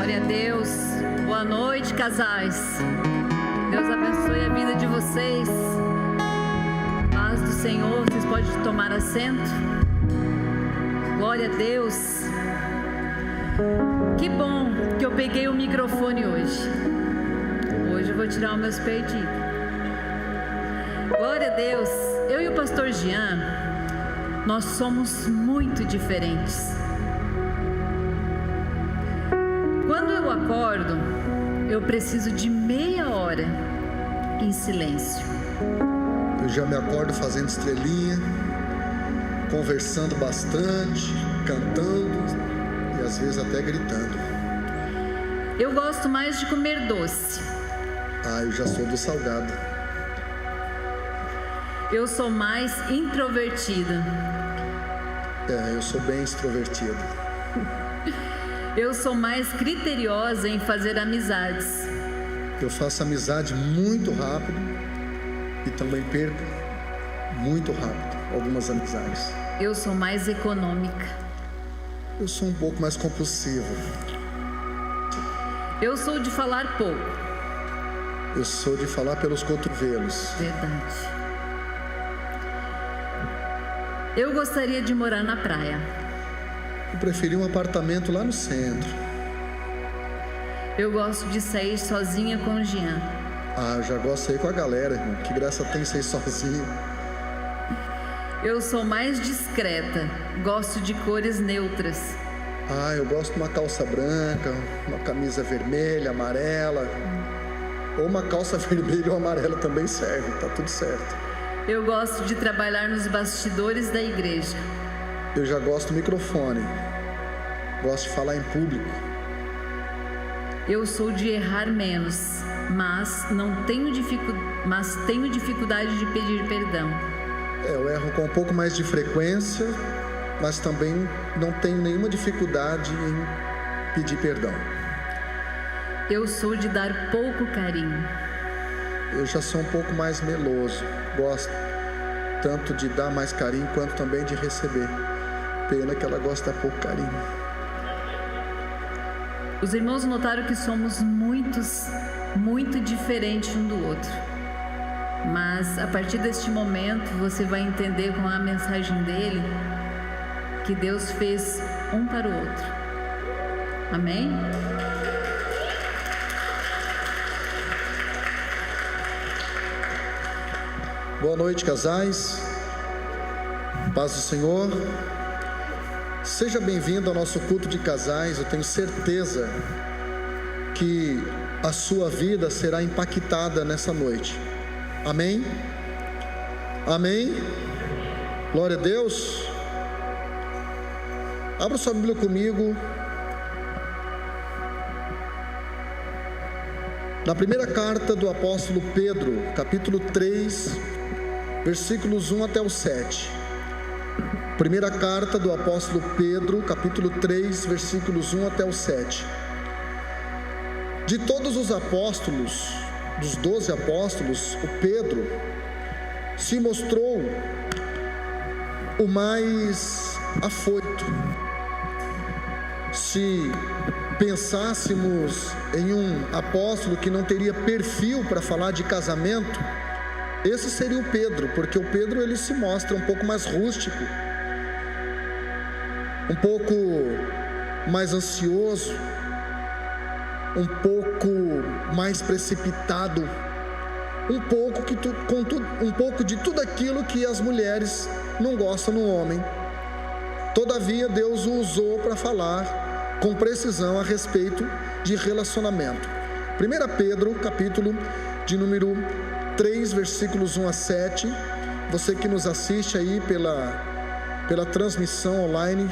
Glória a Deus. Boa noite, casais. Deus abençoe a vida de vocês. Paz do Senhor. Vocês podem tomar assento. Glória a Deus. Que bom que eu peguei o microfone hoje. Hoje eu vou tirar os meus perdidos. Glória a Deus. Eu e o pastor Jean, nós somos muito diferentes. Quando eu acordo, eu preciso de meia hora em silêncio. Eu já me acordo fazendo estrelinha, conversando bastante, cantando e às vezes até gritando. Eu gosto mais de comer doce. Eu já sou do salgado. Eu sou mais introvertida. Eu sou bem extrovertido. Eu sou mais criteriosa em fazer amizades. Eu faço amizade muito rápido e também perco muito rápido algumas amizades. Eu sou mais econômica. Eu sou um pouco mais compulsivo. Eu sou de falar pouco. Eu sou de falar pelos cotovelos. Verdade. Eu gostaria de morar na praia. Eu preferi um apartamento lá no centro. Eu gosto de sair sozinha com o Jean. Eu já gosto de ir com a galera, irmão. Que graça tem sair sozinho. Eu sou mais discreta. Gosto de cores neutras. Eu gosto de uma calça branca, uma camisa vermelha, amarela. Ou uma calça vermelha ou amarela também serve, tá tudo certo. Eu gosto de trabalhar nos bastidores da igreja. Eu já gosto do microfone. Gosto de falar em público. Eu sou de errar menos, mas tenho dificuldade de pedir perdão. Eu erro com um pouco mais de frequência, mas também não tenho nenhuma dificuldade em pedir perdão. Eu sou de dar pouco carinho. Eu já sou um pouco mais meloso. Gosto tanto de dar mais carinho quanto também de receber. Pena que ela gosta de pouco carinho. Os irmãos notaram que somos muito diferentes um do outro. Mas a partir deste momento você vai entender com a mensagem dele que Deus fez um para o outro. Amém? Boa noite, casais. Paz do Senhor. Seja bem-vindo ao nosso culto de casais. Eu tenho certeza que a sua vida será impactada nessa noite. Amém? Amém? Glória a Deus. Abra sua Bíblia comigo na primeira carta do apóstolo Pedro, capítulo 3, versículos 1 até o 7. Primeira carta do apóstolo Pedro, capítulo 3, versículos 1 até o 7. De todos os apóstolos, dos 12 apóstolos, o Pedro se mostrou o mais afoito. Se pensássemos em um apóstolo que não teria perfil para falar de casamento, esse seria o Pedro, porque o Pedro ele se mostra um pouco mais rústico, um pouco mais ansioso, um pouco mais precipitado, um pouco de tudo aquilo que as mulheres não gostam no homem. Todavia Deus o usou para falar com precisão a respeito de relacionamento. 1 Pedro, capítulo de número 3, versículos 1 a 7. Você que nos assiste aí pela transmissão online,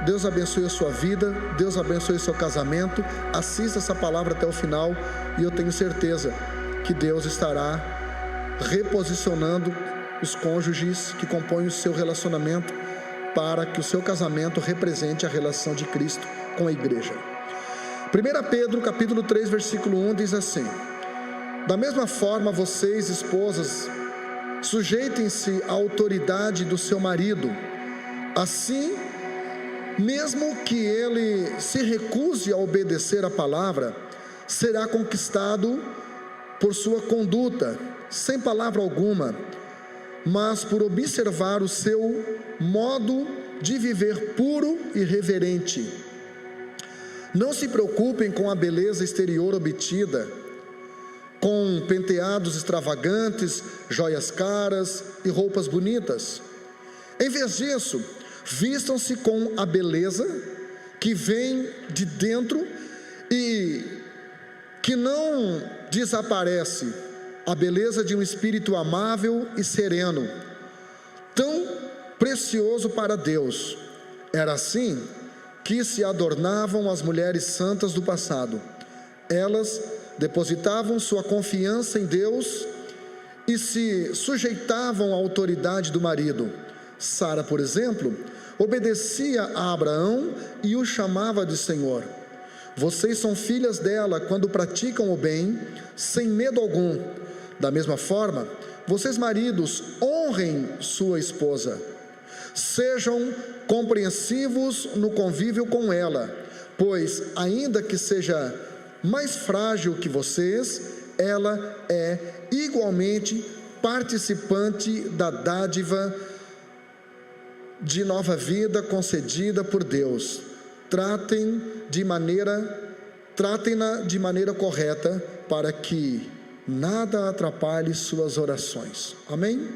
Deus abençoe a sua vida, Deus abençoe o seu casamento. Assista essa palavra até o final e eu tenho certeza que Deus estará reposicionando os cônjuges que compõem o seu relacionamento para que o seu casamento represente a relação de Cristo com a igreja. 1 Pedro capítulo 3, versículo 1 diz assim: da mesma forma, vocês, esposas, sujeitem-se à autoridade do seu marido, assim mesmo que ele se recuse a obedecer a palavra, será conquistado por sua conduta, sem palavra alguma, mas por observar o seu modo de viver puro e reverente. Não se preocupem com a beleza exterior obtida, com penteados extravagantes, joias caras e roupas bonitas. Em vez disso, vistam-se com a beleza que vem de dentro e que não desaparece, a beleza de um espírito amável e sereno, tão precioso para Deus. Era assim que se adornavam as mulheres santas do passado. Elas depositavam sua confiança em Deus e se sujeitavam à autoridade do marido. Sara, por exemplo, obedecia a Abraão e o chamava de Senhor. Vocês são filhas dela quando praticam o bem, sem medo algum. Da mesma forma, vocês maridos, honrem sua esposa. Sejam compreensivos no convívio com ela, pois ainda que seja mais frágil que vocês, ela é igualmente participante da dádiva de nova vida concedida por Deus. Tratem-na de maneira correta, para que nada atrapalhe suas orações. Amém?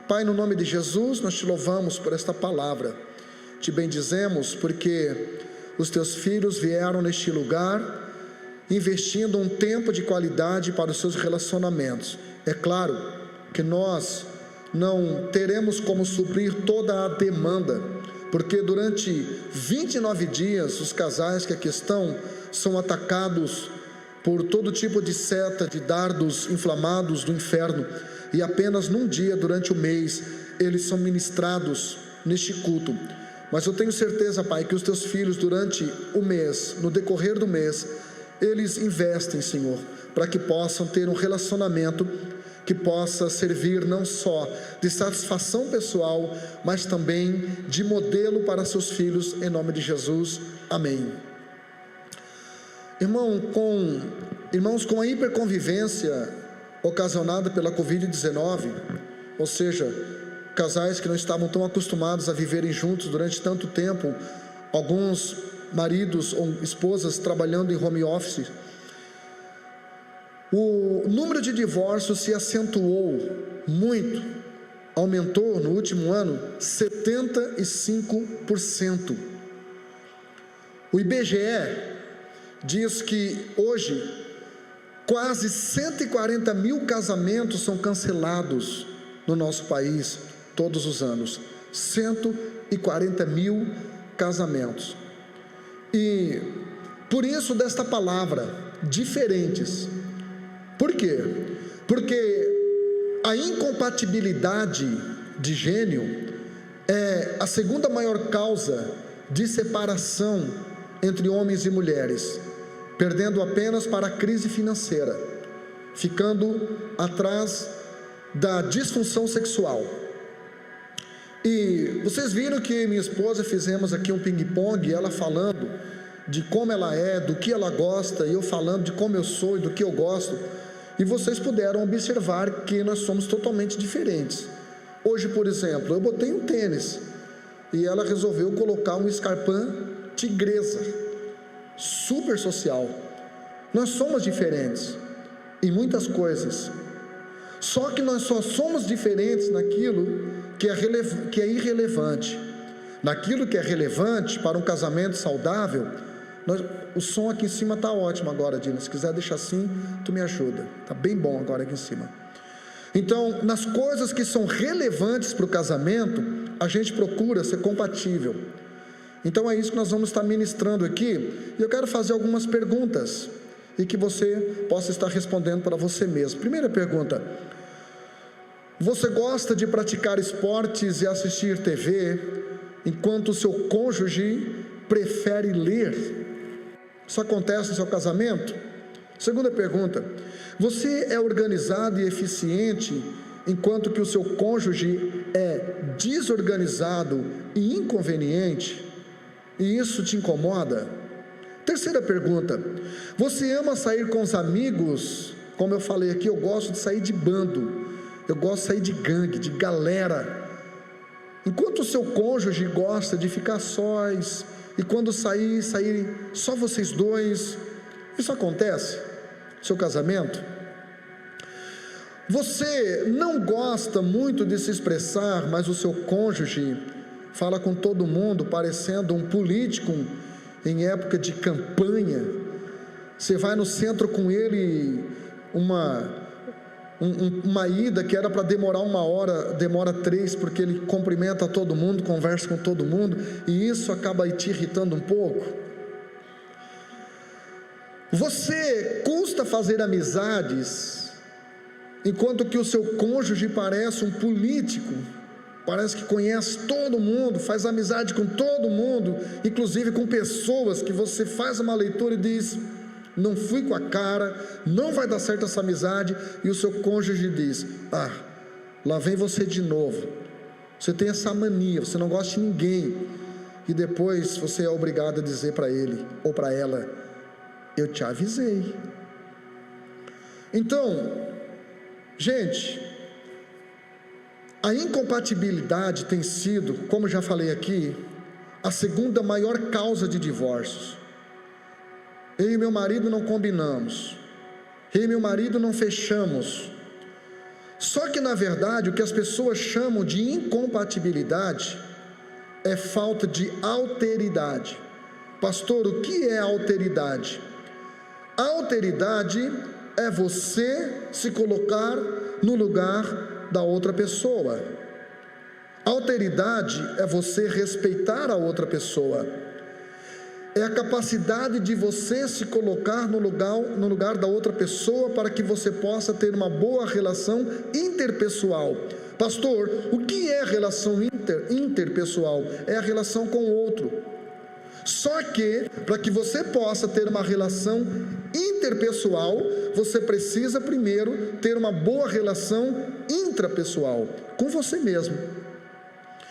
Pai, no nome de Jesus, nós te louvamos por esta palavra. Te bendizemos porque os teus filhos vieram neste lugar investindo um tempo de qualidade para os seus relacionamentos. É claro que nós não teremos como suprir toda a demanda, porque durante 29 dias os casais que aqui estão são atacados por todo tipo de seta, de dardos inflamados do inferno, e apenas num dia durante o mês eles são ministrados neste culto. Mas eu tenho certeza, Pai, que os teus filhos durante o mês, no decorrer do mês, eles investem, Senhor, para que possam ter um relacionamento que possa servir não só de satisfação pessoal, mas também de modelo para seus filhos, em nome de Jesus, amém. Irmãos, com a hiperconvivência ocasionada pela Covid-19, ou seja, casais que não estavam tão acostumados a viverem juntos durante tanto tempo, alguns maridos ou esposas trabalhando em home office, o número de divórcios se acentuou muito, aumentou no último ano 75%. O IBGE diz que hoje quase 140 mil casamentos são cancelados no nosso país todos os anos. 140 mil casamentos. E por isso desta palavra, diferentes. Por quê? Porque a incompatibilidade de gênio é a segunda maior causa de separação entre homens e mulheres, perdendo apenas para a crise financeira, ficando atrás da disfunção sexual. E vocês viram que minha esposa fizemos aqui um ping-pong, ela falando de como ela é, do que ela gosta, e eu falando de como eu sou e do que eu gosto, e vocês puderam observar que nós somos totalmente diferentes. Hoje, por exemplo, eu botei um tênis, e ela resolveu colocar um escarpão tigresa, super social. Nós somos diferentes em muitas coisas, só que nós só somos diferentes naquilo que é irrelevante. Naquilo que é relevante para um casamento saudável, o som aqui em cima está ótimo agora, Dina, se quiser deixar assim, tu me ajuda, está bem bom agora aqui em cima. Então, nas coisas que são relevantes para o casamento, a gente procura ser compatível. Então é isso que nós vamos estar ministrando aqui, e eu quero fazer algumas perguntas, e que você possa estar respondendo para você mesmo. Primeira pergunta: você gosta de praticar esportes e assistir TV, enquanto o seu cônjuge prefere ler? Isso acontece no seu casamento? Segunda pergunta: você é organizado e eficiente, enquanto que o seu cônjuge é desorganizado e inconveniente? e isso te incomoda? Terceira pergunta: você ama sair com os amigos? Como eu falei aqui, eu gosto de sair de bando, eu gosto de sair de gangue, de galera, enquanto o seu cônjuge gosta de ficar sós, e quando sair só vocês dois. Isso acontece no seu casamento? Você não gosta muito de se expressar, mas o seu cônjuge fala com todo mundo, parecendo um político em época de campanha. Você vai no centro com ele, uma ida que era para demorar 1 hora, demora 3, porque ele cumprimenta todo mundo, conversa com todo mundo, e isso acaba te irritando um pouco. Você custa fazer amizades, enquanto que o seu cônjuge parece um político, parece que conhece todo mundo, faz amizade com todo mundo, inclusive com pessoas que você faz uma leitura e diz: não fui com a cara, não vai dar certo essa amizade, e o seu cônjuge diz: ah, lá vem você de novo, você tem essa mania, você não gosta de ninguém, e depois você é obrigado a dizer para ele ou para ela: eu te avisei. Então, gente, a incompatibilidade tem sido, como já falei aqui, a segunda maior causa de divórcios. Eu e meu marido não combinamos, eu e meu marido não fechamos. Só que na verdade o que as pessoas chamam de incompatibilidade é falta de alteridade. Pastor, o que é alteridade? Alteridade é você se colocar no lugar da outra pessoa. Alteridade é você respeitar a outra pessoa. É a capacidade de você se colocar no lugar da outra pessoa, para que você possa ter uma boa relação interpessoal. Pastor, o que é relação interpessoal? É a relação com o outro. Só que, para que você possa ter uma relação interpessoal, você precisa primeiro ter uma boa relação intrapessoal, com você mesmo.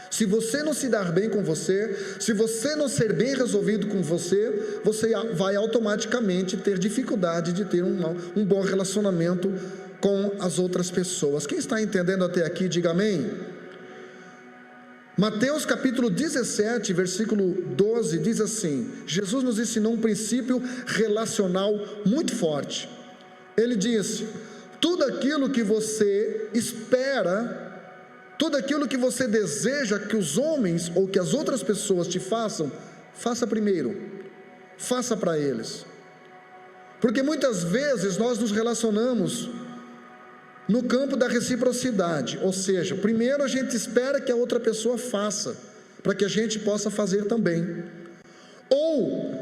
Se você não se dar bem com você, se você não ser bem resolvido com você, você vai automaticamente ter dificuldade de ter um bom relacionamento com as outras pessoas. Quem está entendendo até aqui, diga amém. Mateus capítulo 17, versículo 12, diz assim: Jesus nos ensinou um princípio relacional muito forte. Ele disse: tudo aquilo que você espera, tudo aquilo que você deseja que os homens ou que as outras pessoas te façam, faça primeiro, faça para eles. Porque muitas vezes nós nos relacionamos no campo da reciprocidade, ou seja, primeiro a gente espera que a outra pessoa faça, para que a gente possa fazer também. Ou,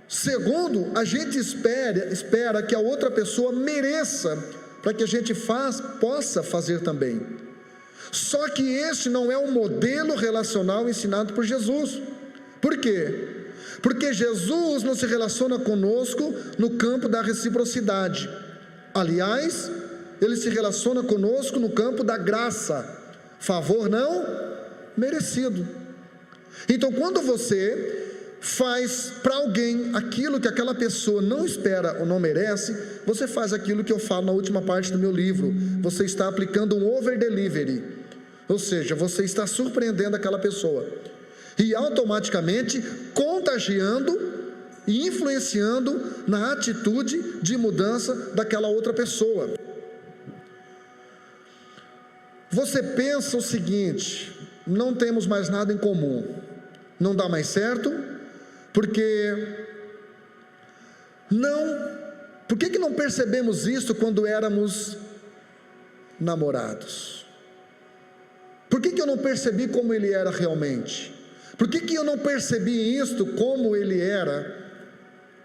segundo, a gente espera que a outra pessoa mereça, para que a gente possa fazer também. Só que esse não é o modelo relacional ensinado por Jesus. Por quê? Porque Jesus não se relaciona conosco no campo da reciprocidade. Aliás, Ele se relaciona conosco no campo da graça, favor não merecido. Então, quando você faz para alguém aquilo que aquela pessoa não espera ou não merece, você faz aquilo que eu falo na última parte do meu livro: você está aplicando um over delivery, ou seja, você está surpreendendo aquela pessoa, e automaticamente contagiando e influenciando na atitude de mudança daquela outra pessoa. Você pensa o seguinte: não temos mais nada em comum, não dá mais certo, porque por que não percebemos isso quando éramos namorados? Por que eu não percebi como ele era realmente? Por que eu não percebi isto como ele era,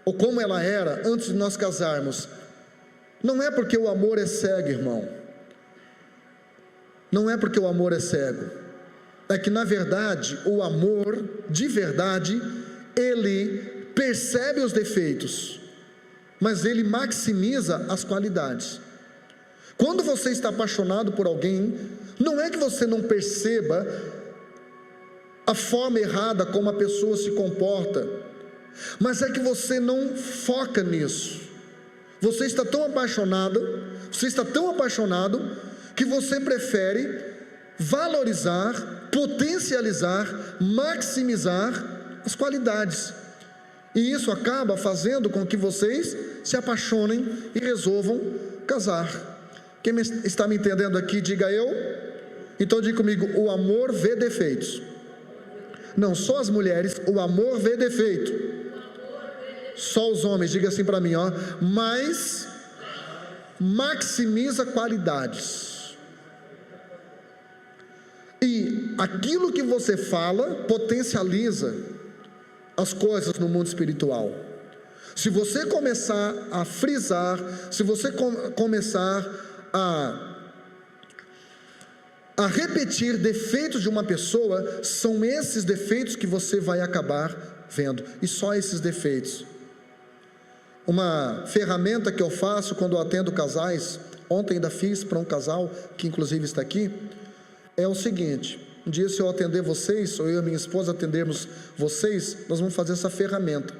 ou como ela era, antes de nós casarmos? Não é porque o amor é cego, irmão. Não é porque o amor é cego. É que na verdade, o amor de verdade, ele percebe os defeitos, mas ele maximiza as qualidades. Quando você está apaixonado por alguém, não é que você não perceba a forma errada como a pessoa se comporta, mas é que você não foca nisso. Você está tão apaixonado que você prefere valorizar, potencializar, maximizar as qualidades. E isso acaba fazendo com que vocês se apaixonem e resolvam casar. Quem está me entendendo aqui, diga eu. Então diga comigo: o amor vê defeitos. Não, só as mulheres, o amor vê defeito. Só os homens, diga assim para mim, ó, mas maximiza qualidades. E aquilo que você fala potencializa as coisas no mundo espiritual. Se você começar a frisar, se você começar a repetir defeitos de uma pessoa, são esses defeitos que você vai acabar vendo, e só esses defeitos. Uma ferramenta que eu faço quando eu atendo casais, ontem ainda fiz para um casal, que inclusive está aqui, é o seguinte: um dia, se eu atender vocês, ou eu e minha esposa atendermos vocês, nós vamos fazer essa ferramenta.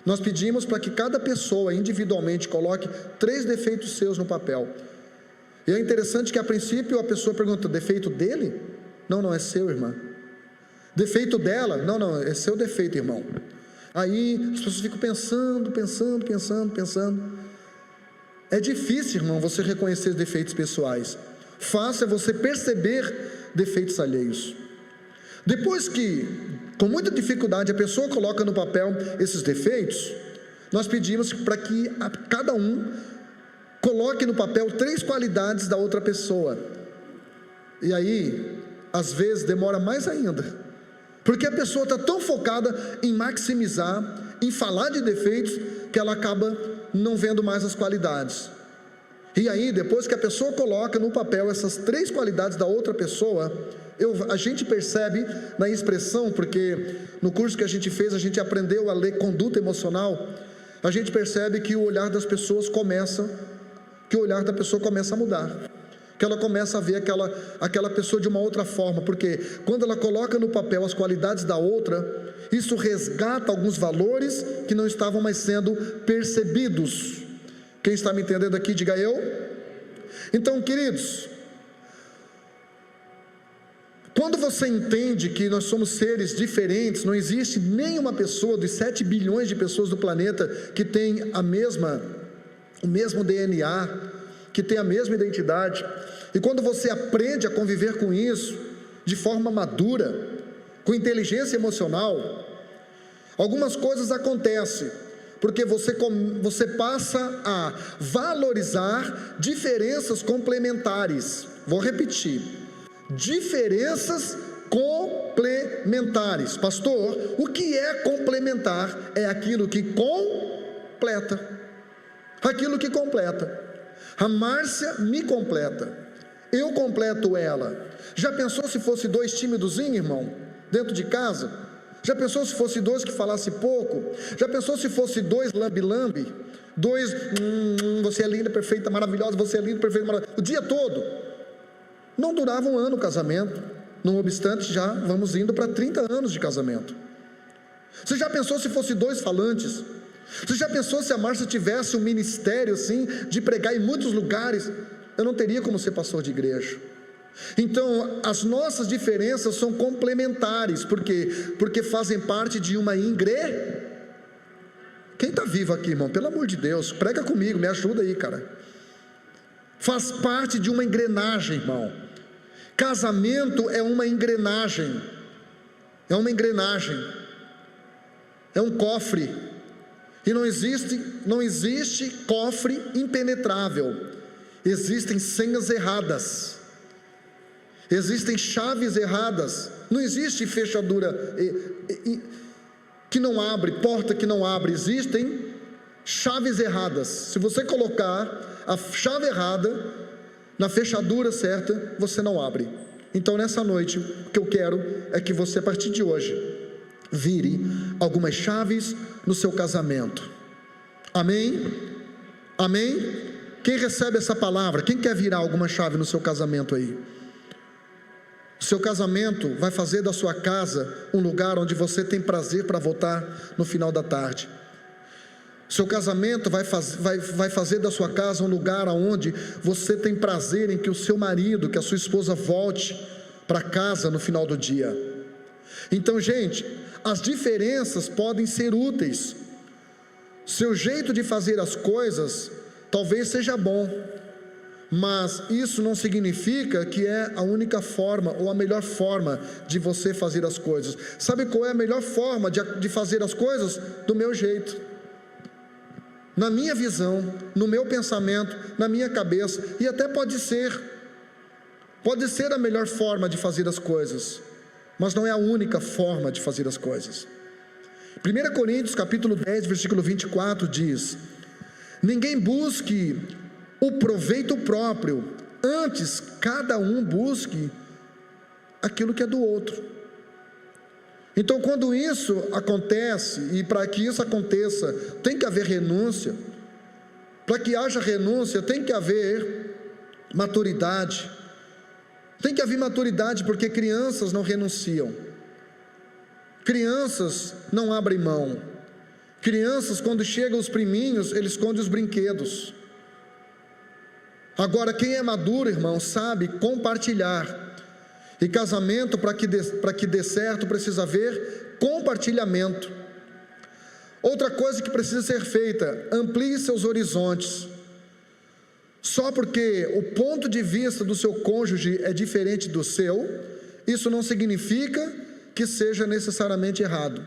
Nós pedimos para que cada pessoa individualmente coloque 3 defeitos seus no papel. E é interessante que a princípio a pessoa pergunta: defeito dele? Não, é seu, irmã. Defeito dela? Não, é seu defeito, irmão. Aí as pessoas ficam pensando. É difícil, irmão, você reconhecer defeitos pessoais. Fácil é você perceber defeitos alheios. Depois que, com muita dificuldade, a pessoa coloca no papel esses defeitos, nós pedimos para que cada um coloque no papel 3 qualidades da outra pessoa. E aí, às vezes, demora mais ainda, porque a pessoa está tão focada em maximizar, em falar de defeitos, que ela acaba não vendo mais as qualidades. E aí, depois que a pessoa coloca no papel essas 3 qualidades da outra pessoa, a gente percebe na expressão, porque no curso que a gente fez, a gente aprendeu a ler conduta emocional. A gente percebe que o olhar das pessoas começa a mudar, que ela começa a ver aquela pessoa de uma outra forma, porque quando ela coloca no papel as qualidades da outra, isso resgata alguns valores que não estavam mais sendo percebidos. Quem está me entendendo aqui, diga eu. Então, queridos, quando você entende que nós somos seres diferentes, não existe nenhuma pessoa dos 7 bilhões de pessoas do planeta que tem o mesmo DNA, que tem a mesma identidade, e quando você aprende a conviver com isso, de forma madura, com inteligência emocional, algumas coisas acontecem, porque você passa a valorizar diferenças complementares. Vou repetir: diferenças complementares. Pastor, o que é complementar? É aquilo que completa. Aquilo que completa. A Márcia me completa, eu completo ela. Já pensou se fosse 2 tímidozinhos, irmão, dentro de casa? Já pensou se fosse 2 que falasse pouco? Já pensou se fosse 2 lambe-lambe? 2, você é linda, perfeita, maravilhosa, você é linda, perfeita, maravilhosa, o dia todo? Não durava 1 ano o casamento. Não obstante, já vamos indo para 30 anos de casamento. Você já pensou se fosse 2 falantes? Você já pensou se a Márcia tivesse um ministério assim, de pregar em muitos lugares? Eu não teria como ser pastor de igreja. Então, as nossas diferenças são complementares, porque fazem parte de uma Quem está vivo aqui, irmão? Pelo amor de Deus, prega comigo, me ajuda aí, cara. Faz parte de uma engrenagem, irmão. Casamento é uma engrenagem. É uma engrenagem. É um cofre. E não existe cofre impenetrável. Existem senhas erradas. Existem chaves erradas. Não existe fechadura que não abre, porta que não abre. Existem chaves erradas. Se você colocar a chave errada na fechadura certa, você não abre. Então, nessa noite, o que eu quero é que você, a partir de hoje, vire algumas chaves no seu casamento. Amém? Amém? Quem recebe essa palavra? Quem quer virar alguma chave no seu casamento aí? O seu casamento vai fazer da sua casa um lugar onde você tem prazer para voltar no final da tarde. O seu casamento vai fazer da sua casa um lugar onde você tem prazer em que o seu marido, que a sua esposa volte para casa no final do dia. Então, gente, as diferenças podem ser úteis. Seu jeito de fazer as coisas talvez seja bom, mas isso não significa que é a única forma ou a melhor forma de você fazer as coisas. Sabe qual é a melhor forma de fazer as coisas? Do meu jeito, na minha visão, no meu pensamento, na minha cabeça. E até pode ser a melhor forma de fazer as coisas, mas não é a única forma de fazer as coisas. 1 Coríntios capítulo 10, versículo 24 diz: ninguém busque o proveito próprio, antes cada um busque aquilo que é do outro. Então, quando isso acontece, e para que isso aconteça, tem que haver renúncia. Para que haja renúncia, tem que haver maturidade. Tem que haver maturidade, porque crianças não renunciam. Crianças não abrem mão. Crianças, quando chegam os priminhos, eles escondem os brinquedos. Agora, quem é maduro, irmão, sabe compartilhar. E casamento, para que dê certo, precisa haver compartilhamento. Outra coisa que precisa ser feita: amplie seus horizontes. Só porque o ponto de vista do seu cônjuge é diferente do seu, isso não significa que seja necessariamente errado.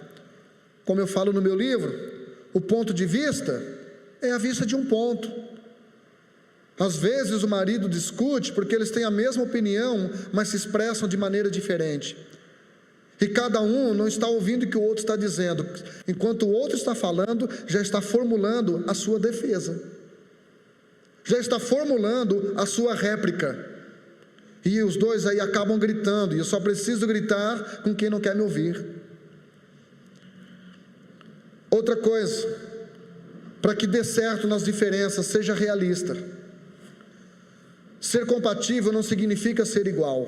Como eu falo no meu livro, o ponto de vista é a vista de um ponto. Às vezes o marido discute porque eles têm a mesma opinião, mas se expressam de maneira diferente. E cada um não está ouvindo o que o outro está dizendo. Enquanto o outro está falando, já está formulando a sua defesa, já está formulando a sua réplica. E os dois aí acabam gritando, e eu só preciso gritar com quem não quer me ouvir. Outra coisa, para que dê certo nas diferenças, seja realista. Ser compatível não significa ser igual.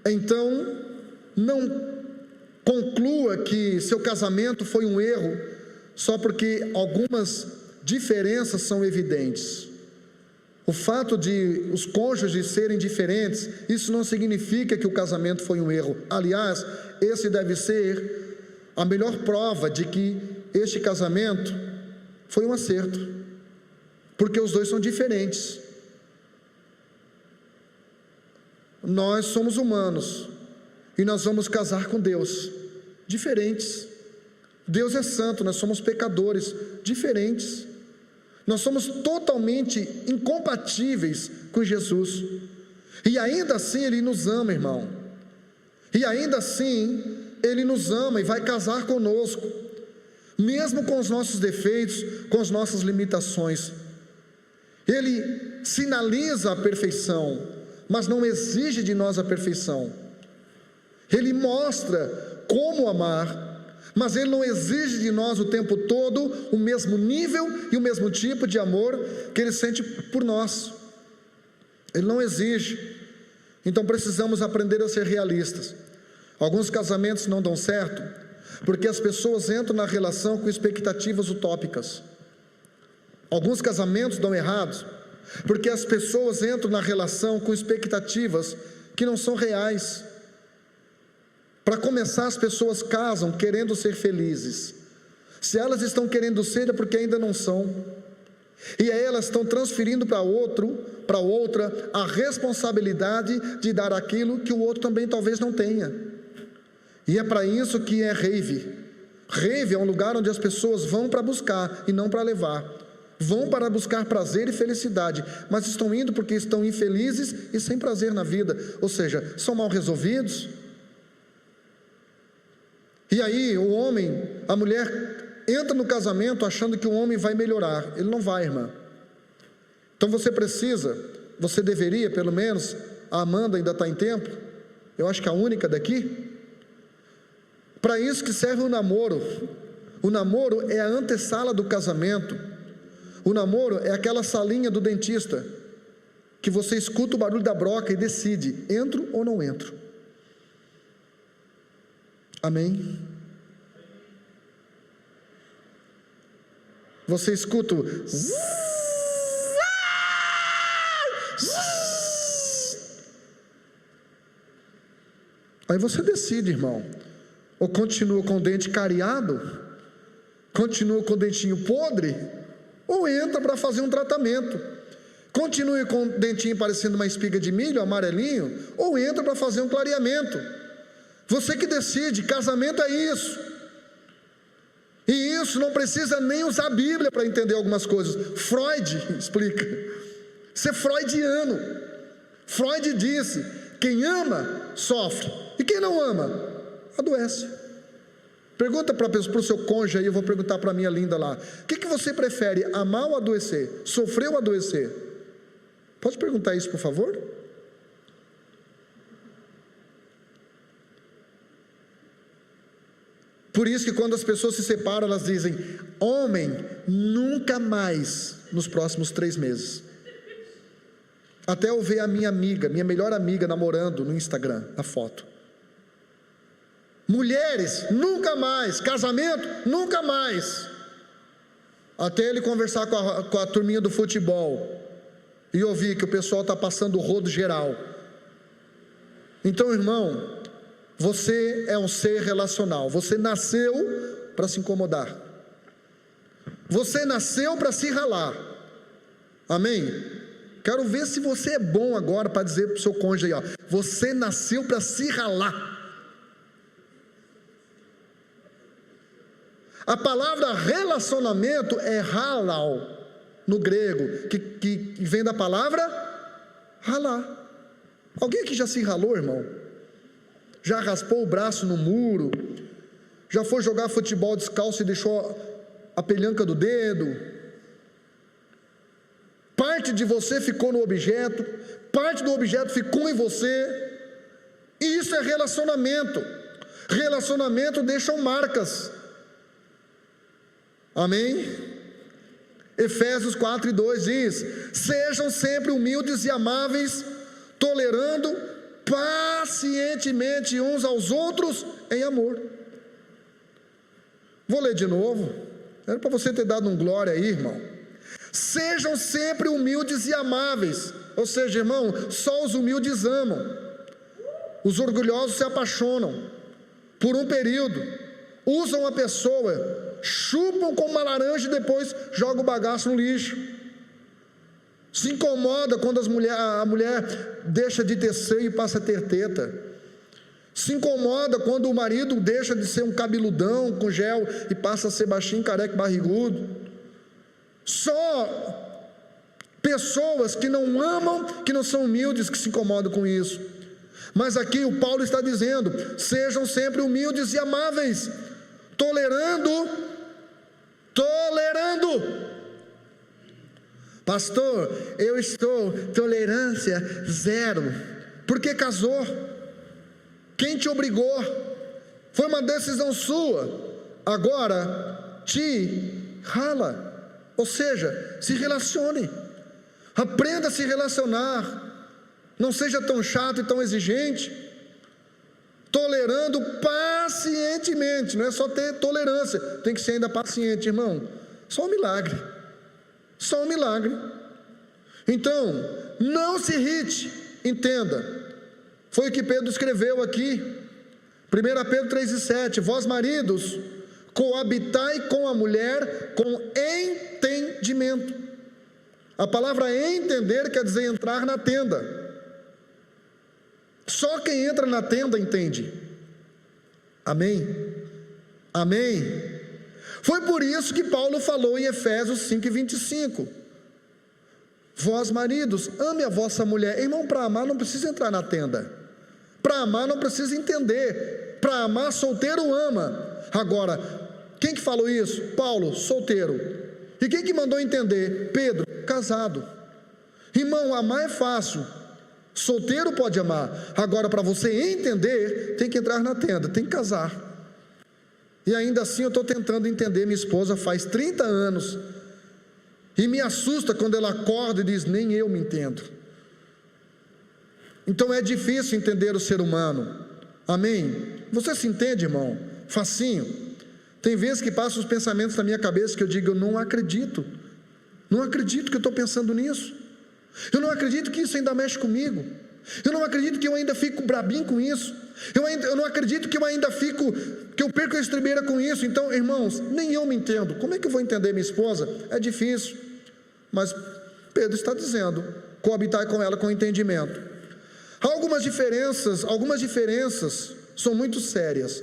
Então, não conclua que seu casamento foi um erro só porque algumas diferenças são evidentes. O fato de os cônjuges serem diferentes, isso não significa que o casamento foi um erro. Aliás, esse deve ser a melhor prova de que este casamento foi um acerto, porque os dois são diferentes. Nós somos humanos e nós vamos casar com Deus, diferentes. Deus é santo, nós somos pecadores, diferentes. Nós somos totalmente incompatíveis com Jesus. E ainda assim Ele nos ama, irmão. E ainda assim Ele nos ama e vai casar conosco, mesmo com os nossos defeitos, com as nossas limitações. Ele sinaliza a perfeição, mas não exige de nós a perfeição. Ele mostra como amar, mas Ele não exige de nós o tempo todo o mesmo nível e o mesmo tipo de amor que Ele sente por nós. Ele não exige. Então precisamos aprender a ser realistas. Alguns casamentos não dão certo porque as pessoas entram na relação com expectativas utópicas. Alguns casamentos dão errados porque as pessoas entram na relação com expectativas que não são reais. Para começar, as pessoas casam querendo ser felizes. Se elas estão querendo ser, é porque ainda não são. E aí elas estão transferindo para outra, a responsabilidade de dar aquilo que o outro também talvez não tenha. E é para isso que é rave. Rave é um lugar onde as pessoas vão para buscar e não para levar. Vão para buscar prazer e felicidade, mas estão indo porque estão infelizes e sem prazer na vida. Ou seja, são mal resolvidos. E aí o homem, a mulher entra no casamento achando que o homem vai melhorar. Ele não vai, irmã. Então você deveria, pelo menos, a Amanda ainda está em tempo, eu acho que a única daqui. Para isso que serve o namoro. O namoro é a antessala do casamento. O namoro é aquela salinha do dentista, que você escuta o barulho da broca e decide, entro ou não entro. Amém? Você escuta o aí você decide, irmão, ou continua com o dente cariado, continua com o dentinho podre, ou entra para fazer um tratamento, continue com o dentinho parecendo uma espiga de milho, amarelinho, ou entra para fazer um clareamento. Você que decide. Casamento é isso, e isso não precisa nem usar a Bíblia para entender algumas coisas. Freud explica, isso é freudiano. Freud disse, quem ama sofre, e quem não ama adoece. Pergunta para o seu cônjuge aí, eu vou perguntar para a minha linda lá, o que você prefere, amar ou adoecer? Sofrer ou adoecer? Pode perguntar isso, por favor? Por isso que quando as pessoas se separam, elas dizem, homem, nunca mais nos próximos 3 meses. Até eu ver a minha amiga, minha melhor amiga namorando no Instagram, a foto. Mulheres, nunca mais. Casamento, nunca mais. Até ele conversar com a turminha do futebol e ouvir que o pessoal está passando o rodo geral. Então, irmão, você é um ser relacional. Você nasceu para se incomodar. Você nasceu para se ralar. Amém? Quero ver se você é bom agora para dizer para o seu cônjuge aí, ó, você nasceu para se ralar. A palavra relacionamento é halal, no grego, que vem da palavra ralar. Alguém aqui já se ralou, irmão? Já raspou o braço no muro? Já foi jogar futebol descalço e deixou a pelanca do dedo? Parte de você ficou no objeto, parte do objeto ficou em você. E isso é relacionamento. Relacionamento deixam marcas. Amém? Efésios 4:2 diz, sejam sempre humildes e amáveis, tolerando pacientemente uns aos outros em amor. Vou ler de novo, era para você ter dado um glória aí, irmão. Sejam sempre humildes e amáveis, ou seja, irmão, só os humildes amam, os orgulhosos se apaixonam por um período, usam a pessoa, chupam como uma laranja e depois jogam o bagaço no lixo. Se incomoda quando a mulher deixa de ter seio e passa a ter teta. Se incomoda quando o marido deixa de ser um cabeludão com gel e passa a ser baixinho, careca e barrigudo. Só pessoas que não amam, que não são humildes, que se incomodam com isso. Mas aqui o Paulo está dizendo, sejam sempre humildes e amáveis, tolerando. Pastor, eu estou tolerância 0. Por que casou? Quem te obrigou? Foi uma decisão sua. Agora te rala. Ou seja, se relacione. Aprenda a se relacionar. Não seja tão chato e tão exigente. Tolerando pacientemente. Não é só ter tolerância, tem que ser ainda paciente, irmão. Só um milagre. Só um milagre. Então, não se irrite. Entenda. Foi o que Pedro escreveu aqui. 1 Pedro 3:7. Vós maridos, coabitai com a mulher com entendimento. A palavra entender quer dizer entrar na tenda. Só quem entra na tenda entende. Amém? Amém? Foi por isso que Paulo falou em Efésios 5:25. Vós maridos, ame a vossa mulher. Irmão, para amar não precisa entrar na tenda. Para amar não precisa entender. Para amar, solteiro ama. Agora, quem que falou isso? Paulo, solteiro. E quem que mandou entender? Pedro, casado. Irmão, amar é fácil. Solteiro pode amar. Agora, para você entender, tem que entrar na tenda, tem que casar. E ainda assim eu estou tentando entender minha esposa faz 30 anos. E me assusta quando ela acorda e diz, nem eu me entendo. Então é difícil entender o ser humano. Amém? Você se entende, irmão? Facinho. Tem vezes que passam os pensamentos na minha cabeça que eu digo, eu não acredito que eu estou pensando nisso, eu não acredito que isso ainda mexe comigo, eu não acredito que eu ainda fico brabinho com isso, eu não acredito que eu perco a estribeira com isso. Então, irmãos, nem eu me entendo. Como é que eu vou entender minha esposa? É difícil, mas Pedro está dizendo, coabitar com ela com entendimento. Algumas diferenças são muito sérias,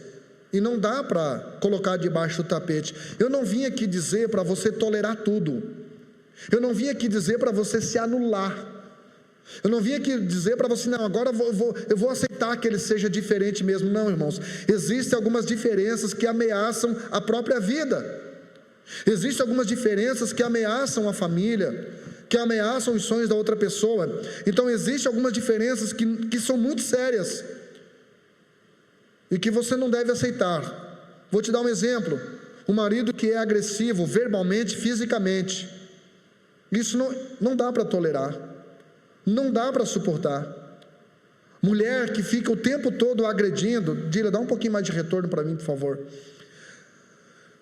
e não dá para colocar debaixo do tapete. Eu não vim aqui dizer para você tolerar tudo, eu não vim aqui dizer para você se anular, eu não vim aqui dizer para você, não, agora eu vou aceitar que ele seja diferente mesmo. Não, irmãos, existem algumas diferenças que ameaçam a própria vida, existem algumas diferenças que ameaçam a família, que ameaçam os sonhos da outra pessoa. Então existem algumas diferenças que são muito sérias, e que você não deve aceitar. Vou te dar um exemplo. O marido que é agressivo verbalmente, fisicamente, isso não dá para tolerar, não dá para suportar. Mulher que fica o tempo todo agredindo, Dira, dá um pouquinho mais de retorno para mim, por favor.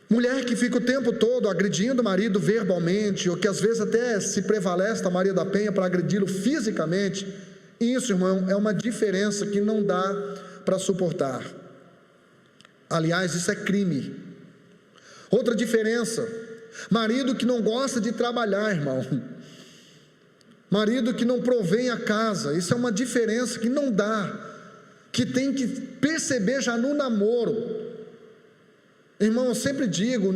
Mulher que fica o tempo todo agredindo o marido verbalmente, ou que às vezes até se prevalece da Maria da Penha para agredi-lo fisicamente, isso, irmão, é uma diferença que não dá para suportar. Aliás, isso é crime. Outra diferença, marido que não gosta de trabalhar, irmão, marido que não provém a casa, isso é uma diferença que não dá, que tem que perceber já no namoro. Irmão, eu sempre digo,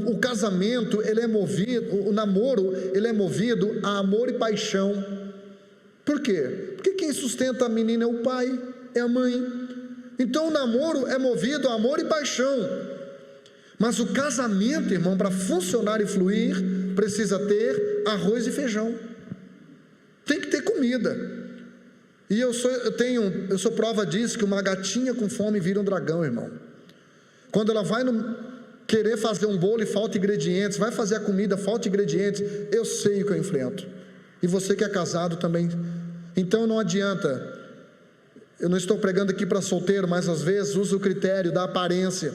o casamento, ele é movido, o namoro, ele é movido a amor e paixão. Por quê? Porque quem sustenta a menina é o pai, é a mãe. Então o namoro é movido a amor e paixão. Mas o casamento, irmão, para funcionar e fluir, precisa ter arroz e feijão, tem que ter comida. E eu sou prova disso, que uma gatinha com fome vira um dragão, irmão. Quando ela vai querer fazer um bolo e falta ingredientes, vai fazer a comida, falta ingredientes, eu sei o que eu enfrento. E você que é casado também. Então não adianta. Eu não estou pregando aqui para solteiro, mas às vezes usa o critério da aparência,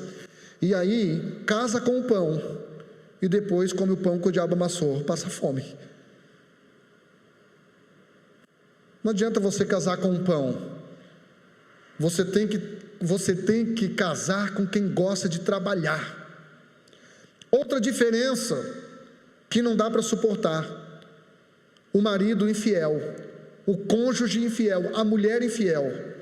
e aí casa com o pão, e depois come o pão que o diabo amassou, passa fome. Não adianta você casar com um pão, você tem que casar com quem gosta de trabalhar. Outra diferença que não dá para suportar, o marido infiel, o cônjuge infiel, a mulher infiel.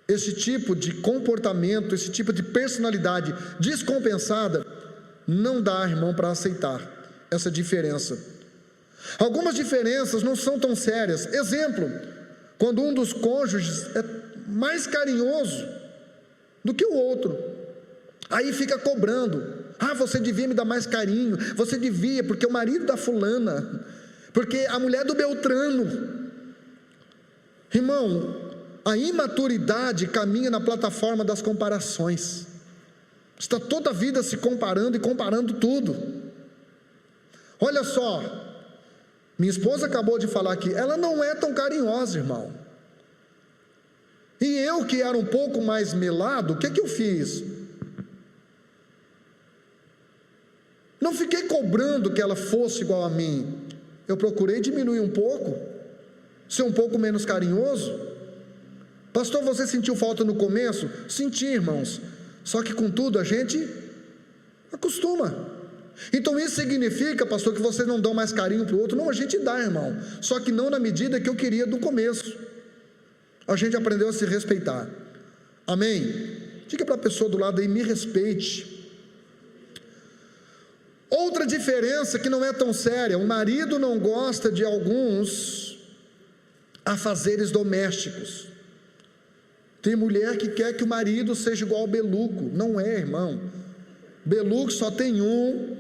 Esse tipo de comportamento, esse tipo de personalidade descompensada, não dá, irmão, para aceitar essa diferença. Algumas diferenças não são tão sérias. Exemplo, quando um dos cônjuges é mais carinhoso do que o outro, aí fica cobrando, você devia me dar mais carinho, você devia, porque o marido da fulana, porque a mulher do Beltrano. Irmão, a imaturidade caminha na plataforma das comparações, está toda a vida se comparando e comparando tudo. Olha só, minha esposa acabou de falar aqui, ela não é tão carinhosa, irmão, e eu que era um pouco mais melado, o que eu fiz? Não fiquei cobrando que ela fosse igual a mim, eu procurei diminuir um pouco, ser um pouco menos carinhoso. Pastor, você sentiu falta no começo? Senti, irmãos, só que contudo a gente acostuma. Então isso significa, pastor, que vocês não dão mais carinho para o outro? Não, a gente dá, irmão, só que não na medida que eu queria do começo. A gente aprendeu a se respeitar. Amém? Diga para a pessoa do lado aí, me respeite. Outra diferença que não é tão séria, o marido não gosta de alguns afazeres domésticos. Tem mulher que quer que o marido seja igual ao Beluco. Não é, irmão. Beluco só tem um,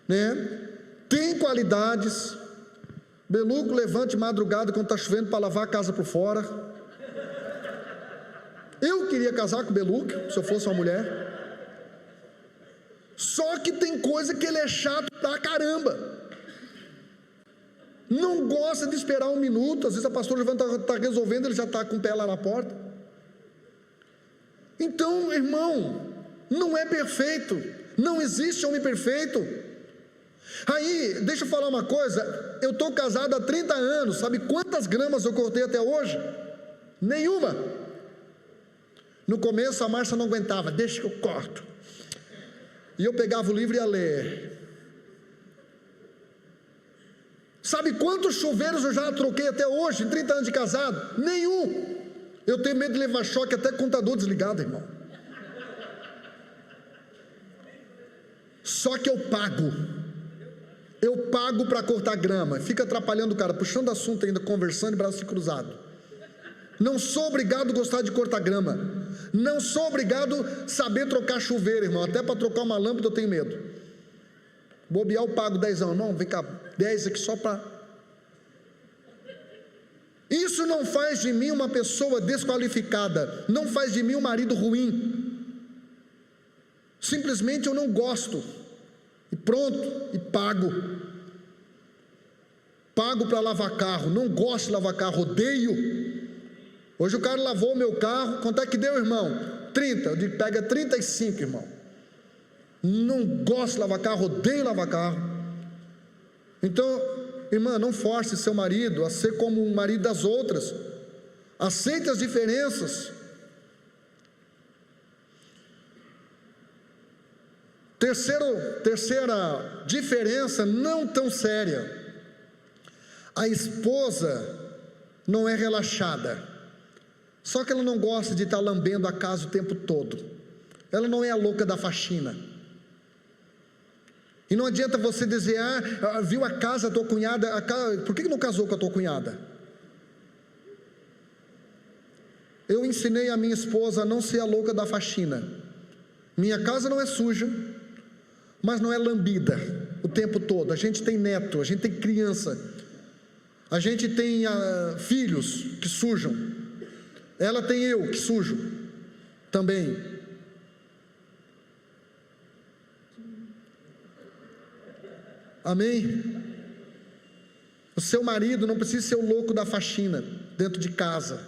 né? Tem qualidades. Beluco levanta de madrugada quando está chovendo para lavar a casa por fora. Eu queria casar com o Beluco, se eu fosse uma mulher. Só que tem coisa que ele é chato pra caramba. não gosta de esperar um minuto. Às vezes a pastora Giovana está resolvendo, ele já está com o pé lá na porta. Então, irmão, não é perfeito, não existe homem perfeito. Aí, deixa eu falar uma coisa, eu estou casado há 30 anos, sabe quantas gramas eu cortei até hoje? Nenhuma. No começo a Márcia não aguentava, deixa que eu corto, e eu pegava o livro e ia ler. Sabe quantos chuveiros eu já troquei até hoje, em 30 anos de casado? Nenhum. Eu tenho medo de levar choque até com o contador desligado, irmão. Só que eu pago para cortar grama. Fica atrapalhando o cara, puxando assunto ainda, conversando e braço cruzado. Não sou obrigado a gostar de cortar grama. Não sou obrigado a saber trocar chuveiro, irmão. Até para trocar uma lâmpada eu tenho medo. Bobear eu pago 10 anos. Não, vem cá, 10 aqui só para... Isso não faz de mim uma pessoa desqualificada. Não faz de mim um marido ruim. Simplesmente eu não gosto. E pronto, e pago. Pago para lavar carro. Não gosto de lavar carro, odeio. Hoje o cara lavou o meu carro. Quanto é que deu, irmão? 30. Eu digo, pega 35, irmão. Não gosto de lavar carro, odeio lavar carro. Então, irmã, não force seu marido a ser como um marido das outras. Aceite as diferenças. Terceira diferença, não tão séria. A esposa não é relaxada. Só que ela não gosta de estar lambendo a casa o tempo todo. Ela não é a louca da faxina. E não adianta você dizer, viu a casa da tua cunhada, por que não casou com a tua cunhada? Eu ensinei a minha esposa a não ser a louca da faxina. Minha casa não é suja, mas não é lambida o tempo todo. A gente tem neto, a gente tem criança, a gente tem filhos que sujam. Ela tem eu que sujo também. Amém? O seu marido não precisa ser o louco da faxina dentro de casa.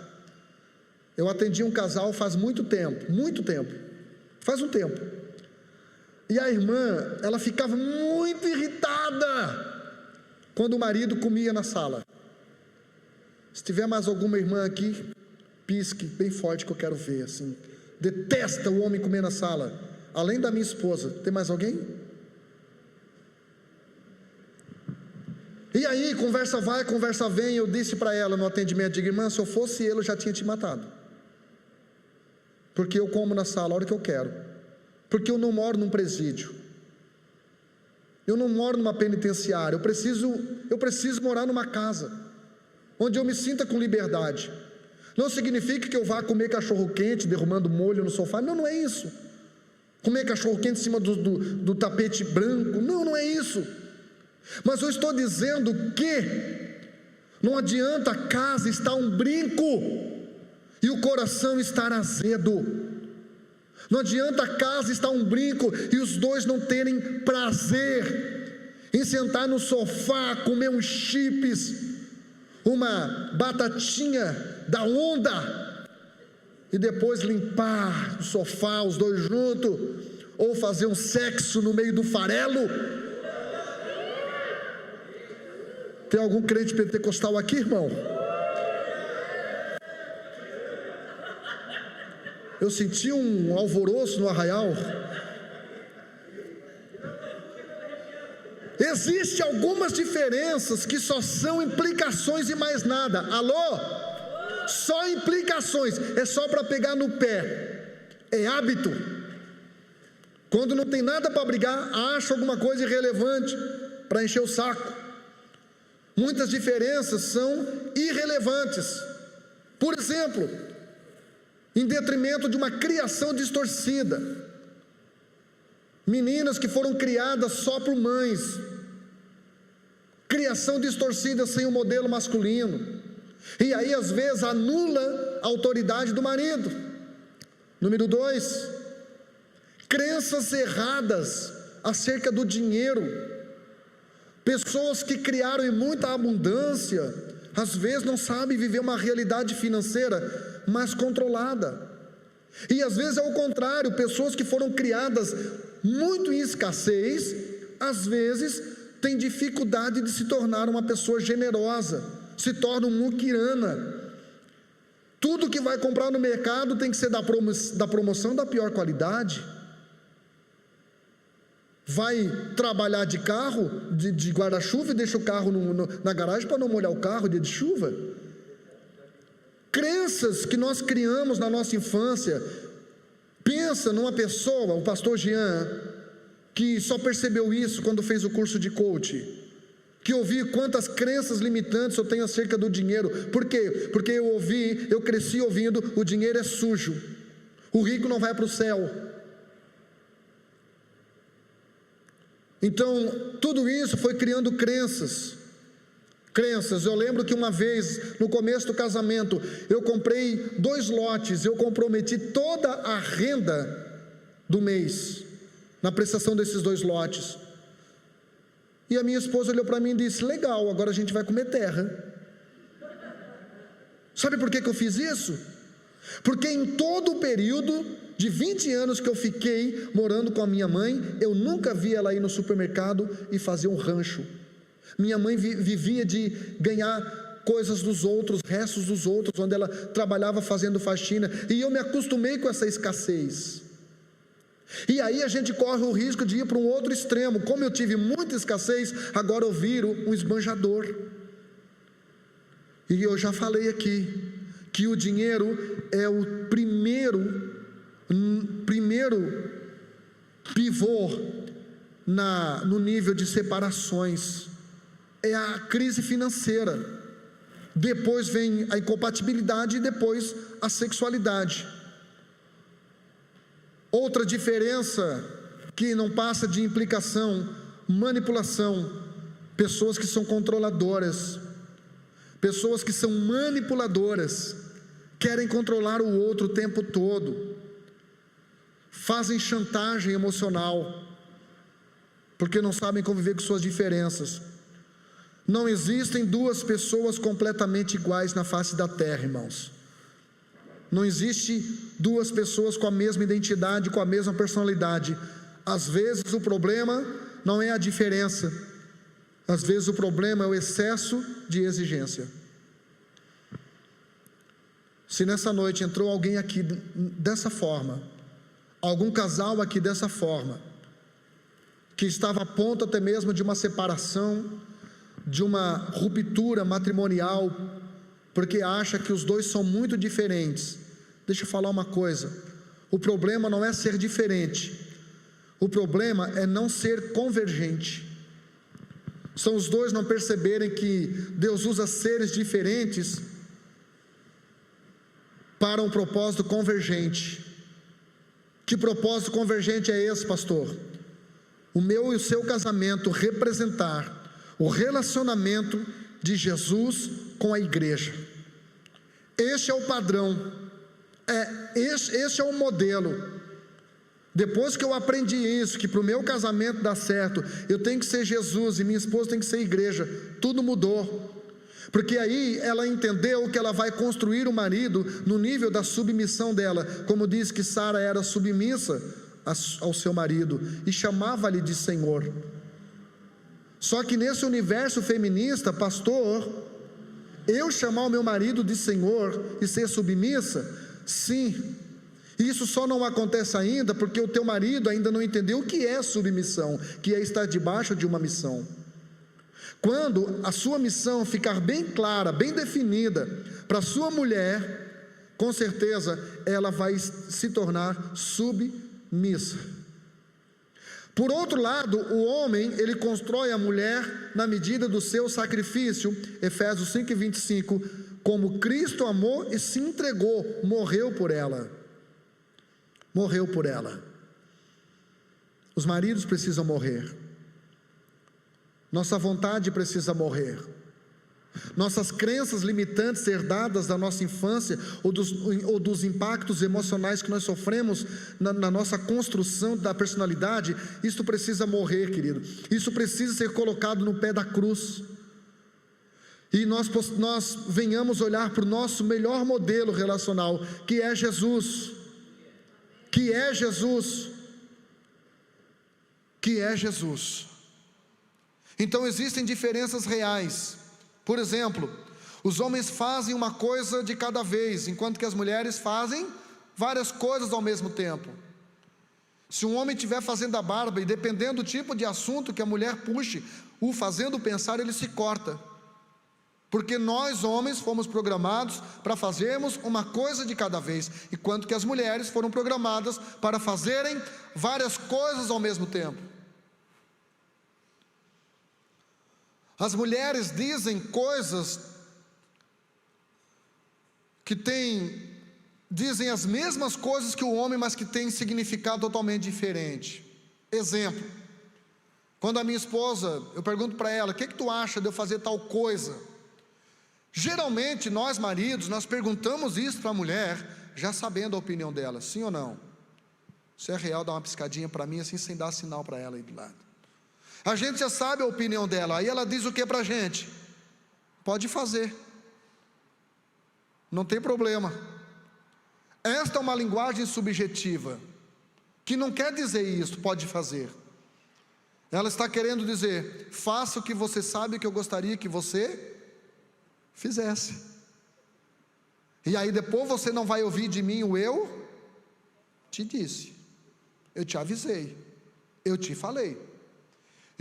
Eu atendi um casal faz muito tempo, faz um tempo. E a irmã, ela ficava muito irritada quando o marido comia na sala. Se tiver mais alguma irmã aqui, pisque bem forte que eu quero ver, assim. Detesta o homem comer na sala, além da minha esposa. Tem mais alguém? E aí, conversa vai, conversa vem. Eu disse para ela no atendimento, digo, irmã, se eu fosse ele, eu já tinha te matado. Porque eu como na sala a hora que eu quero. Porque eu não moro num presídio. Eu não moro numa penitenciária. Eu preciso morar numa casa onde eu me sinta com liberdade. Não significa que eu vá comer cachorro quente, derramando molho no sofá. Não é isso. Comer cachorro quente em cima do tapete branco. Não é isso. Mas eu estou dizendo que não adianta a casa estar um brinco e o coração estar azedo. Não adianta a casa estar um brinco e os dois não terem prazer em sentar no sofá, comer uns chips, uma batatinha da onda e depois limpar o sofá os dois juntos, ou fazer um sexo no meio do farelo. Tem algum crente pentecostal aqui, irmão? Eu senti um alvoroço no arraial. Existem algumas diferenças que só são implicações e mais nada. Alô? Só implicações. É só para pegar no pé. É hábito. Quando não tem nada para brigar, acha alguma coisa irrelevante para encher o saco. Muitas diferenças são irrelevantes. Por exemplo, em detrimento de uma criação distorcida. Meninas que foram criadas só por mães. Criação distorcida sem o modelo masculino. E aí às vezes anula a autoridade do marido. Número 2, crenças erradas acerca do dinheiro. Pessoas que criaram em muita abundância, às vezes não sabem viver uma realidade financeira mais controlada. E às vezes é o contrário, pessoas que foram criadas muito em escassez, às vezes têm dificuldade de se tornar uma pessoa generosa, se torna um muquirana. Tudo que vai comprar no mercado tem que ser da promoção da pior qualidade. Vai trabalhar de carro, de guarda-chuva, e deixa o carro na garagem para não molhar o carro dia de chuva. Crenças que nós criamos na nossa infância. Pensa numa pessoa, o pastor Jean, que só percebeu isso quando fez o curso de coach, que ouvi quantas crenças limitantes eu tenho acerca do dinheiro. Por quê? Porque eu cresci ouvindo: o dinheiro é sujo, o rico não vai para o céu. Então, tudo isso foi criando crenças. Eu lembro que uma vez, no começo do casamento, eu comprei 2 lotes, eu comprometi toda a renda do mês, na prestação desses 2 lotes, e a minha esposa olhou para mim e disse: legal, agora a gente vai comer terra. Sabe por que eu fiz isso? Porque em todo o período de 20 anos que eu fiquei morando com a minha mãe, eu nunca vi ela ir no supermercado e fazer um rancho. Minha mãe vivia de ganhar coisas dos outros, restos dos outros, onde ela trabalhava fazendo faxina, e eu me acostumei com essa escassez. E aí a gente corre o risco de ir para um outro extremo. Como eu tive muita escassez, agora eu viro um esbanjador. E eu já falei aqui que o dinheiro é o primeiro pivô no nível de separações. É a crise financeira, depois vem a incompatibilidade e depois a sexualidade. Outra diferença que não passa de implicação: manipulação. Pessoas que são controladoras, pessoas que são manipuladoras, querem controlar o outro o tempo todo, fazem chantagem emocional, porque não sabem conviver com suas diferenças. Não existem 2 pessoas completamente iguais na face da terra, irmãos. Não existe 2 pessoas com a mesma identidade, com a mesma personalidade. Às vezes o problema não é a diferença, às vezes o problema é o excesso de exigência. Se nessa noite entrou alguém aqui dessa forma, algum casal aqui dessa forma, que estava a ponto até mesmo de uma separação, de uma ruptura matrimonial, porque acha que os 2 são muito diferentes, deixa eu falar uma coisa: o problema não é ser diferente, o problema é não ser convergente. São os 2 não perceberem que Deus usa seres diferentes para um propósito convergente. Que propósito convergente é esse, pastor? O meu e o seu casamento representar o relacionamento de Jesus com a igreja. Este é o padrão, este é o modelo. Depois que eu aprendi isso, que para o meu casamento dar certo, eu tenho que ser Jesus e minha esposa tem que ser igreja, tudo mudou. Porque aí ela entendeu que ela vai construir o marido no nível da submissão dela, como diz que Sara era submissa ao seu marido e chamava-lhe de Senhor. Só que nesse universo feminista, pastor, eu chamar o meu marido de Senhor e ser submissa? Sim. Isso só não acontece ainda porque o teu marido ainda não entendeu o que é submissão, que é estar debaixo de uma missão. Quando a sua missão ficar bem clara, bem definida para a sua mulher, com certeza ela vai se tornar submissa. Por outro lado, o homem, ele constrói a mulher na medida do seu sacrifício, Efésios 5:25, como Cristo amou e se entregou, morreu por ela. Morreu por ela. Os maridos precisam morrer. Nossa vontade precisa morrer. Nossas crenças limitantes herdadas da nossa infância ou dos impactos emocionais que nós sofremos na nossa construção da personalidade, isso precisa morrer, querido. Isso precisa ser colocado no pé da cruz. E nós venhamos olhar para o nosso melhor modelo relacional, que é Jesus. Que é Jesus. Que é Jesus. Então existem diferenças reais. Por exemplo, os homens fazem uma coisa de cada vez, enquanto que as mulheres fazem várias coisas ao mesmo tempo. Se um homem estiver fazendo a barba, e dependendo do tipo de assunto que a mulher puxe, o fazendo pensar, ele se corta. Porque nós homens fomos programados para fazermos uma coisa de cada vez, enquanto que as mulheres foram programadas para fazerem várias coisas ao mesmo tempo. As mulheres dizem coisas que dizem as mesmas coisas que o homem, mas que têm significado totalmente diferente. Exemplo, quando a minha esposa, eu pergunto para ela: o que tu acha de eu fazer tal coisa? Geralmente nós maridos, nós perguntamos isso para a mulher, já sabendo a opinião dela, sim ou não? Se é real, dá uma piscadinha para mim, assim, sem dar sinal para ela aí do lado. A gente já sabe a opinião dela, aí ela diz o que para a gente? Pode fazer, não tem problema. Esta é uma linguagem subjetiva, que não quer dizer isso, pode fazer. Ela está querendo dizer: faça o que você sabe que eu gostaria que você fizesse. E aí depois você não vai ouvir de mim o eu te disse, eu te avisei, eu te falei.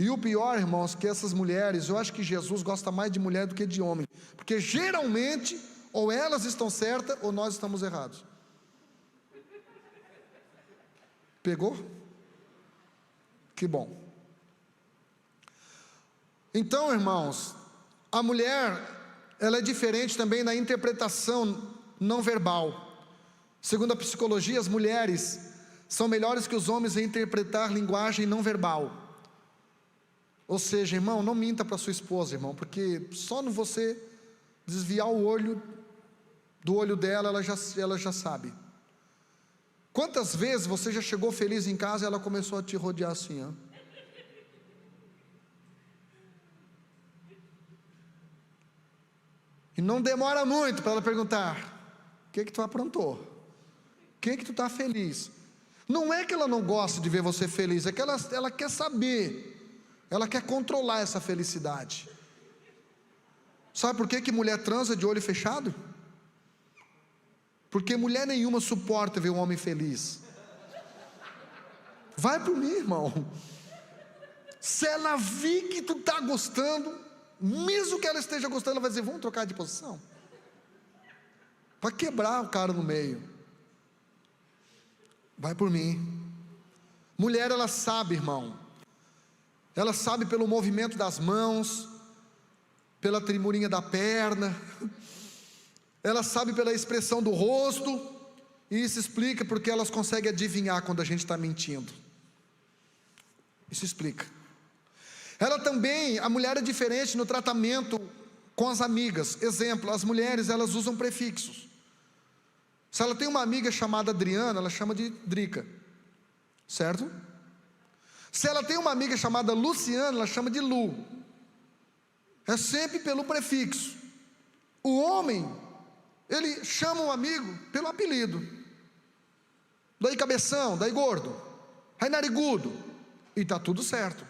E o pior, irmãos, que essas mulheres, eu acho que Jesus gosta mais de mulher do que de homem, porque geralmente ou elas estão certas ou nós estamos errados. Pegou? Que bom. Então, irmãos, a mulher, ela é diferente também na interpretação não verbal. Segundo a psicologia, as mulheres são melhores que os homens em interpretar linguagem não verbal. Ou seja, irmão, não minta para sua esposa, irmão, porque só no você desviar o olho do olho dela, ela já sabe. Quantas vezes você já chegou feliz em casa e ela começou a te rodear assim, ó? E não demora muito para ela perguntar: o que tu aprontou? O que tu está feliz? Não é que ela não gosta de ver você feliz, é que ela quer saber. Ela quer controlar essa felicidade. Sabe por que mulher transa de olho fechado? Porque mulher nenhuma suporta ver um homem feliz. Vai por mim, irmão. Se ela vir que tu está gostando, mesmo que ela esteja gostando, ela vai dizer: vamos trocar de posição, para quebrar o cara no meio. Vai por mim. Mulher, ela sabe, irmão. Ela sabe pelo movimento das mãos, pela tremurinha da perna, ela sabe pela expressão do rosto, e isso explica porque elas conseguem adivinhar quando a gente está mentindo. Isso explica. Ela também, a mulher é diferente no tratamento com as amigas. Exemplo, as mulheres, elas usam prefixos. Se ela tem uma amiga chamada Adriana, ela chama de Drica, certo? Se ela tem uma amiga chamada Luciana, ela chama de Lu. É sempre pelo prefixo. O homem, ele chama o amigo pelo apelido. Daí cabeção, daí gordo, aí narigudo, e está tudo certo.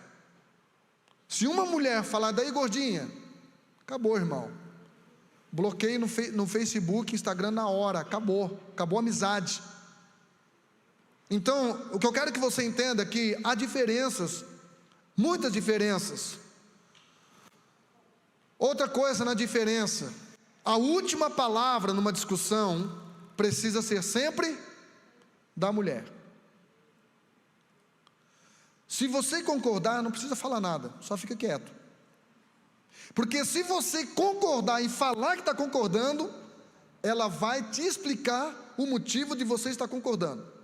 Se uma mulher falar daí gordinha, acabou, irmão. Bloqueio no Facebook, Instagram na hora, acabou a amizade. Então, o que eu quero que você entenda é que há diferenças, muitas diferenças. Outra coisa na diferença: a última palavra numa discussão precisa ser sempre da mulher. Se você concordar, não precisa falar nada, só fica quieto. Porque se você concordar e falar que está concordando, ela vai te explicar o motivo de você estar concordando.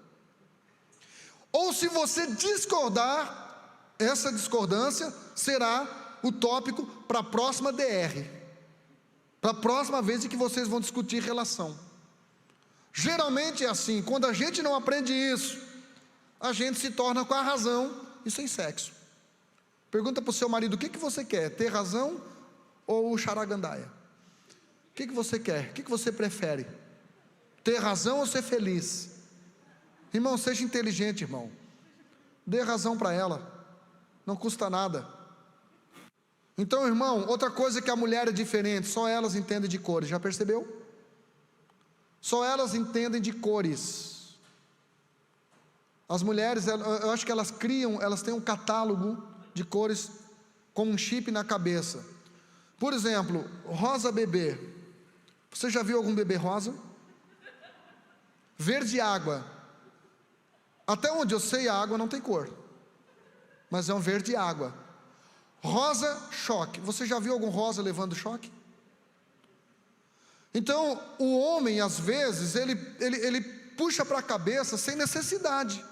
Ou se você discordar, essa discordância será o tópico para a próxima DR. para a próxima vez em que vocês vão discutir relação. Geralmente é assim, quando a gente não aprende isso, a gente se torna com a razão e sem sexo. Pergunta para o seu marido: o que você quer, ter razão ou o charagandaia? O que você quer, o que você prefere, ter razão ou ser feliz? Irmão, seja inteligente, irmão, dê razão para ela, não custa nada. Então, irmão, outra coisa que a mulher é diferente, só elas entendem de cores, já percebeu? Só elas entendem de cores. As mulheres, eu acho que elas têm um catálogo de cores com um chip na cabeça. Por exemplo, rosa bebê. Você já viu algum bebê rosa? Verde água. Até onde eu sei, a água não tem cor, mas é um verde água. Rosa choque. Você já viu algum rosa levando choque? Então, o homem, às vezes, ele puxa para a cabeça sem necessidade.